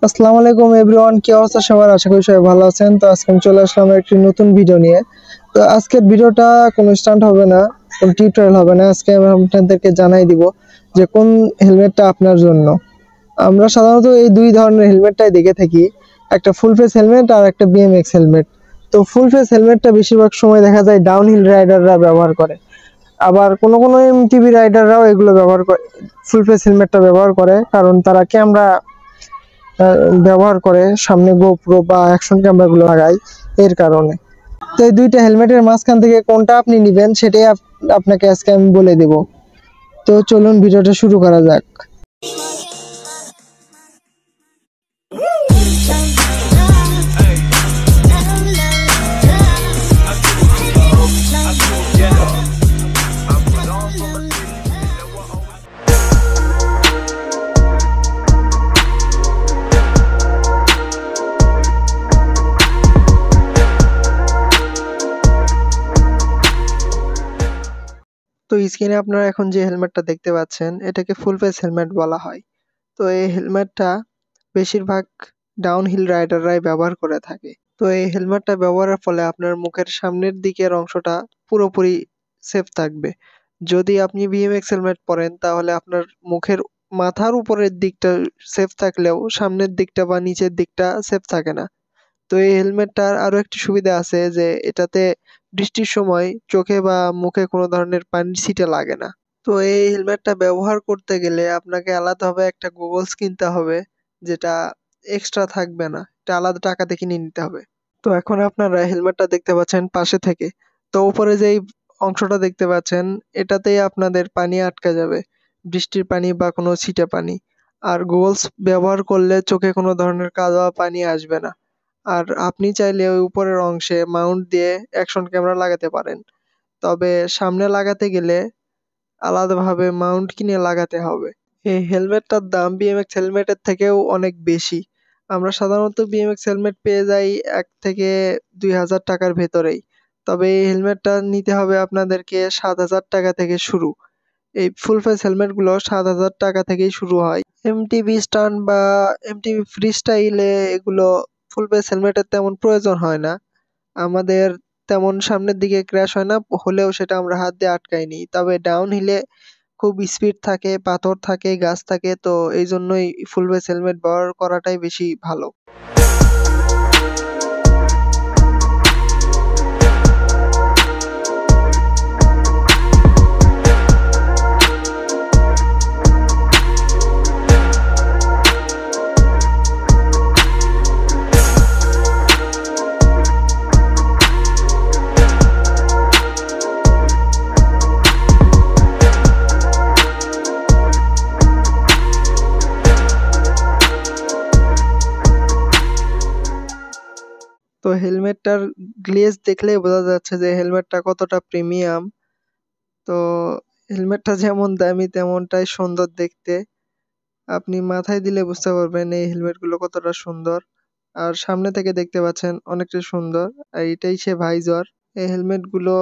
আসসালামু আলাইকুম এভরিওয়ান, কি অবস্থা সবার? আশা করি সবাই ভালো আছেন। তো আজকে আমি চলে আসলাম একটি নতুন ভিডিও নিয়ে। তো আজকের ভিডিওটা কোনো স্টান্ট হবে না, কোনো টিউটোরিয়াল হবে না। আজকে আমি আপনাদেরকে জানাই দিব যে কোন হেলমেটটা আপনার জন্য। আমরা সাধারণত এই দুই ধরনের হেলমেটটাই দেখে থাকি, একটা ফুল ফেস হেলমেট আর একটা বিএমএক্স হেলমেট। তো ফুল ফেস হেলমেটটা বেশিরভাগ সময় দেখা যায় ডাউনহিল রাইডাররা ব্যবহার করে, আবার কোনো কোনো এমটিবি রাইডাররাও এগুলো ব্যবহার করে, ফুল ফেস হেলমেটটা ব্যবহার করে, কারণ তারা ক্যামেরা ব্যবহার করে, সামনে গোপ্রো বা অ্যাকশন ক্যামেরা গুলো লাগায় এর কারণে। তো এই দুইটা হেলমেটের মাঝখান থেকে কোনটা আপনি নেবেন সেটাই আপনাকে আজকে আমি বলে দেব। তো চলুন ভিডিওটা শুরু করা যাক। তো স্ক্রিনে আপনারা এখন যে হেলমেটটা দেখতে পাচ্ছেন এটাকে ফুল ফেস হেলমেট বলা হয়। তো এই হেলমেটটা বেশিরভাগ ডাউনহিল রাইডাররাই ব্যবহার করে থাকে। তো এই হেলমেটটা ব্যবহারের ফলে আপনার মুখের সামনের দিকের অংশটা পুরোপুরি সেফ থাকবে। যদি আপনি বিএমএক্স হেলমেট পরেন তাহলে আপনার মুখের মাথার উপরের দিকটা সেফ থাকলেও সামনের দিকটা বা নিচের দিকটা সেফ থাকে না। তো এই হেলমেটটার আরো একটি সুবিধা আছে যে এটাতে বৃষ্টির সময় চোখে বা মুখে কোনো ধরনের পানির ছিটে লাগে না। তো এই হেলমেটটা ব্যবহার করতে গেলে আপনাকে আলাদাভাবে একটা গগলস কিনতে হবে, যেটা এক্সট্রা থাকবে না, এটা আলাদা টাকা দিয়ে কিনে নিতে হবে। তো এখন আপনারা হেলমেটটা দেখতে পাচ্ছেন পাশে থেকে। তো উপরে যেই অংশটা দেখতে পাচ্ছেন এটাতেই আপনাদের পানি আটকে যাবে, বৃষ্টির পানি বা কোনো ছিটে পানি। আর গগলস ব্যবহার করলে চোখে কোনো ধরনের কাদা পানি আসবে না। আর আপনি চাইলে ওই উপরের অংশে মাউন্ট দিয়ে অ্যাকশন ক্যামেরা লাগাতে পারেন, তবে সামনে লাগাতে গেলে আলাদাভাবে মাউন্ট কিনে লাগাতে হবে। এই হেলমেটটার দাম বিএমএক্স হেলমেটের থেকেও অনেক বেশি। আমরা সাধারণত বিএমএক্স হেলমেট পেয়ে যাই 1 থেকে 2 হাজার টাকার ভেতরেই। তবে এই হেলমেটটা নিতে হবে আপনাদেরকে 7 হাজার টাকা থেকে শুরু। এই ফুল ফেস হেলমেট গুলো 7 হাজার টাকা থেকেই শুরু হয়। এমটিবি স্টান বা এমটিবি ফ্রি স্টাইলে এগুলো ফুল ফেস হেলমেটের তেমন প্রয়োজন হয় না। আমাদের তেমন সামনের দিকে ক্র্যাশ হয় না, হলেও সেটা আমরা হাত দিয়ে আটকাই নিই। তবে ডাউন হিলে খুব স্পিড থাকে, পাথর থাকে, গাছ থাকে, তো এই জন্যই ফুল ফেস হেলমেট ব্যবহার করাটাই বেশি ভালো। তো হেলমেটটার গ্লেজ দেখলেই বোঝা যাচ্ছে যে হেলমেটটা কতটা প্রিমিয়াম। তো হেলমেটটা যেমন দামি তেমনটাই সুন্দর দেখতে। আপনি মাথায় দিলে বুঝতে পারবেন এই হেলমেট গুলো কতটা সুন্দর। আর সামনে থেকে দেখতে পাচ্ছেন অনেকটা সুন্দর। আর এটাই সে ভাইজর। এই হেলমেট গুলো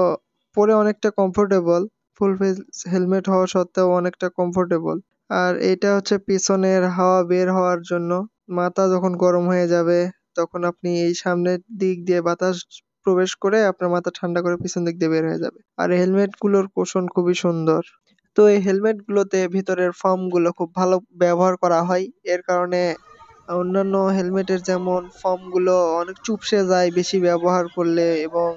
পরে অনেকটা কমফোর্টেবল, ফুল ফেস হেলমেট হওয়া সত্ত্বেও অনেকটা কমফোর্টেবল। আর এটা হচ্ছে পিছনের হাওয়া বের হওয়ার জন্য। মাথা যখন গরম হয়ে যাবে তখন আপনি এই সামনের দিক দিয়ে বাতাস প্রবেশ করে আপনার মাথা ঠান্ডা করে পিছন দিক দিয়ে বের হয়ে যাবে। আর হেলমেট গুলোর কোশন খুবই সুন্দর। তো এই হেলমেট গুলোতে ভিতরের ফর্ম গুলো খুব ভালো ব্যবহার করা হয়। এর কারণে অন্যান্য হেলমেটের যেমন ফর্ম গুলো অনেক চুপসে যায় বেশি ব্যবহার করলে এবং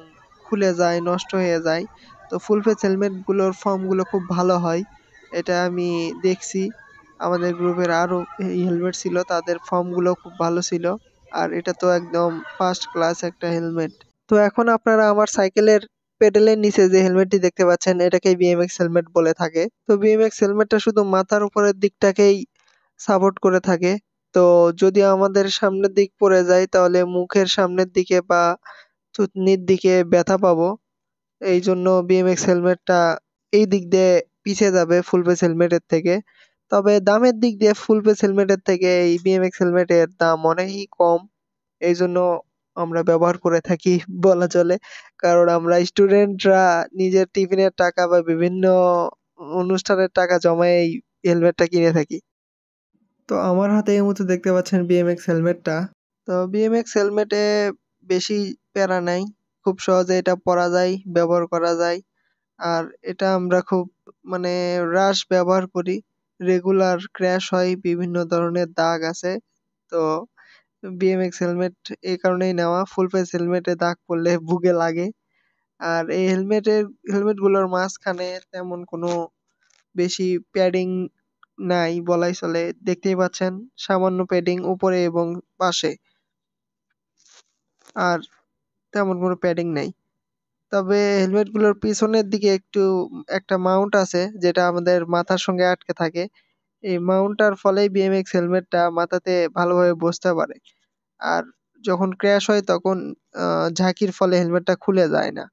খুলে যায়, নষ্ট হয়ে যায়। তো ফুল ফেস হেলমেট গুলোর ফর্ম গুলো খুব ভালো হয়, এটা আমি দেখছি। আমাদের গ্রুপের আরো এই হেলমেট ছিল, তাদের ফর্ম গুলো খুব ভালো ছিল। আর এটা তো একদম ফার্স্ট ক্লাস একটা হেলমেট। তো এখন আপনারা আমার সাইকেলের পেডেলের নিচে যে হেলমেটটি দেখতে পাচ্ছেন এটাকে বিএমএক্স হেলমেট বলে থাকে। তো বিএমএক্স হেলমেটটা শুধু মাথার উপরের দিকটাকেই সাপোর্ট করে থাকে। তো যদি আমাদের সামনের দিক পড়ে যায় তাহলে মুখের সামনের দিকে বা থুতনির দিকে ব্যথা পাবো। এই জন্য বিএমএক্স হেলমেটটা এই দিক দিয়ে পিছিয়ে যাবে ফুল ফেস হেলমেটের থেকে। তবে দামের দিক দিয়ে ফুল ফেস হেলমেটের থেকে এই বিএমএক্স হেলমেটের দাম অনেকই কম। এই জন্য আমরা ব্যবহার করে থাকি বলা চলে। কারণ আমরা স্টুডেন্টরা নিজের টিফিনের টাকা বা বিভিন্ন অনুষ্ঠানের টাকা জমায় এই হেলমেটটা কিনে থাকি। তো আমার হাতে এই মুহূর্তে দেখতে পাচ্ছেন BMX হেলমেটটা। তো BMX হেলমেটে বেশি প্যারা নাই। খুব সহজে এটা পরা যায়, ব্যবহার করা যায়। আর এটা আমরা খুব মানে রাশ ব্যবহার করি। রেগুলার ক্র্যাশ হয়, বিভিন্ন ধরনের দাগ আছে। তো BMX হেলমেট এই কারণেই নেওয়া। ফুল ফেস হেলমেটে দাগ পড়লে বুকে লাগে। আর এই হেলমেটগুলোর মাঝখানে তেমন কোনো বেশি প্যাডিং নাই বলাই চলে। দেখতেই পাচ্ছেন সামান্য প্যাডিং উপরে এবং পাশে। আর তেমন কোনো প্যাডিং নাই। তবে হেলমেটগুলোর পিছনের দিকে একটা মাউন্ট আছে যেটা আমাদের মাথার সঙ্গে আটকে থাকে। এই মাউন্টটার ফলেই BMX হেলমেটটা মাথাতে ভালোভাবে বসতে পারে। আর যখন ক্র্যাশ হয় তখন ঝাঁকির ফলে হেলমেটটা খুলে যায় না।